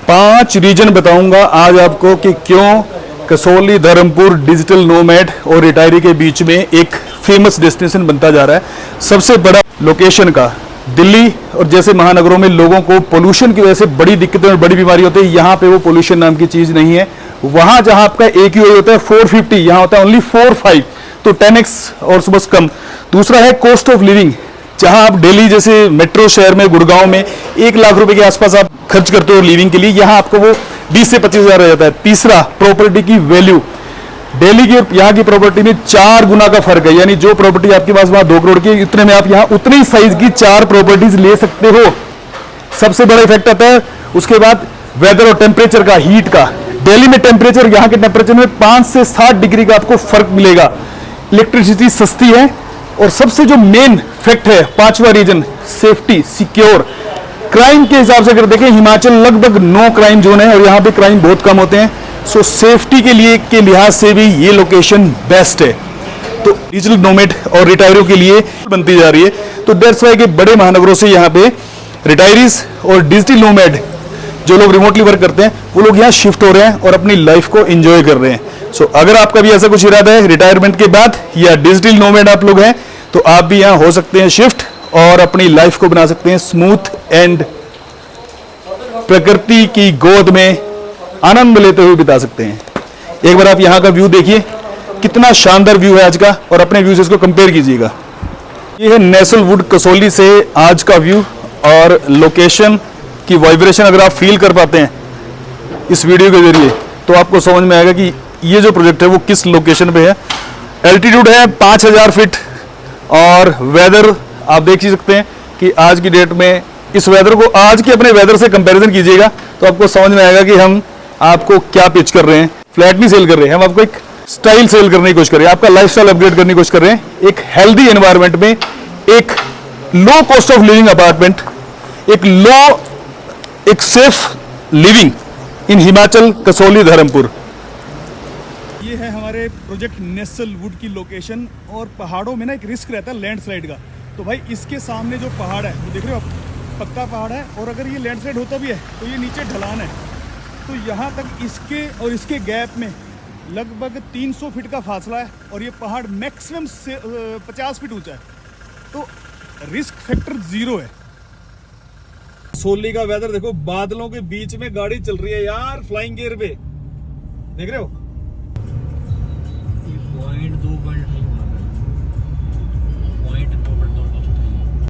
5 reason बताऊंगा आज आपको कि क्यों कसौली धर्मपुर डिजिटल नोमैड और रिटायरी के बीच में एक फेमस डेस्टिनेशन बनता जा रहा है। सबसे बड़ा लोकेशन का दिल्ली और जैसे महानगरों में लोगों को पोल्यूशन की वजह से बड़ी दिक्कतें और बड़ी बीमारी होती है, यहाँ पे वो पोल्यूशन नाम की चीज नहीं है। वहां जहां आपका AQI होता है 450, यहाँ होता है ओनली 45, तो 10x और सुबह कम। दूसरा है कॉस्ट ऑफ लिविंग, जहां आप दिल्ली जैसे मेट्रो शहर में गुड़गांव में 1 लाख रुपए के आसपास आप खर्च करते हो लिविंग के लिए, यहाँ आपको वो 20 से 25 हजार रह जाता है। तीसरा प्रॉपर्टी की वैल्यू, दिल्ली की और यहाँ की प्रॉपर्टी में 4 गुना का फर्क है, यानी जो प्रॉपर्टी आपके पास वहां 2 करोड़ की, इतने में आप यहाँ उतनी साइज की 4 प्रॉपर्टीज ले सकते हो। सबसे बड़ा इफेक्ट आता है उसके बाद वेदर और टेम्परेचर का, हीट का। दिल्ली में टेम्परेचर यहाँ के टेम्परेचर में 5 से 7 डिग्री का आपको फर्क मिलेगा। इलेक्ट्रिसिटी सस्ती है और सबसे जो मेन फैक्ट है, 5वां रीजन, सेफ्टी, सिक्योर। क्राइम के हिसाब से अगर देखें, हिमाचल लगभग नो क्राइम जोन है और यहाँ पे क्राइम बहुत कम होते हैं। सो सेफ्टी के लिए के लिहाज से भी ये लोकेशन बेस्ट है। तो डिजिटल नोमैड और रिटायरियों के लिए बनती जा रही है। तो दैट्स व्हाई के बड़े महानगरों से यहाँ पे रिटायरीज और डिजिटल नोमैड जो लोग रिमोटली वर्क करते हैं वो लोग यहाँ शिफ्ट हो रहे हैं और अपनी लाइफ को एंजॉय कर रहे हैं। सो अगर आपका भी ऐसा कुछ इरादा है रिटायरमेंट के बाद या डिजिटल नोमैड आप लोग हैं, तो आप भी यहाँ हो सकते हैं शिफ्ट और अपनी लाइफ को बना सकते हैं स्मूथ एंड प्रकृति की गोद में आनंद लेते हुए बिता सकते हैं। एक बार आप यहाँ का व्यू देखिए, कितना शानदार व्यू है आज का, और अपने व्यू से इसको कंपेयर कीजिएगा। ये है नेसलवुड कसौली से आज का व्यू, और लोकेशन की वाइब्रेशन अगर आप फील कर पाते हैं इस वीडियो के जरिए तो आपको समझ में आएगा कि ये जो प्रोजेक्ट है वो किस लोकेशन पे है। एल्टीट्यूड है 5000 फीट और वेदर आप देख ही सकते हैं कि आज की डेट में इस वेदर को आज के अपने वेदर से कंपैरिजन कीजिएगा तो आपको समझ में आएगा कि हम आपको क्या पिच कर रहे हैं। फ्लैट नहीं सेल कर रहे हैं, हम आपको एक स्टाइल सेल करने की कोशिश कर रहे हैं, आपका लाइफस्टाइल अपग्रेड करने की कोशिश कर रहे हैं। एक हेल्दी एनवायरनमेंट में एक low cost of living apartment, एक safe living in Himachal Kasauli Dharampur. ये है हमारे प्रोजेक्ट नेसलवुड की लोकेशन, और पहाड़ों में ना एक रिस्क रहता है लैंडस्लाइड का। तो भाई इसके सामने जो पहाड़ है वो देख रहे हो आप, पक्का पहाड़ है, और अगर ये लैंडस्लाइड होता भी है तो ये नीचे ढलान है। तो यहाँ तक इसके और इसके गैप में लगभग 300 फीट का फासला है, और ये पहाड़ मैक्सिमम 50 फीट ऊंचा है। तो रिस्क फैक्टर 0 है। सोली का वेदर देखो, बादलों के बीच में गाड़ी चल रही है यार, फ्लाइंग गियर पे, देख रहे हो।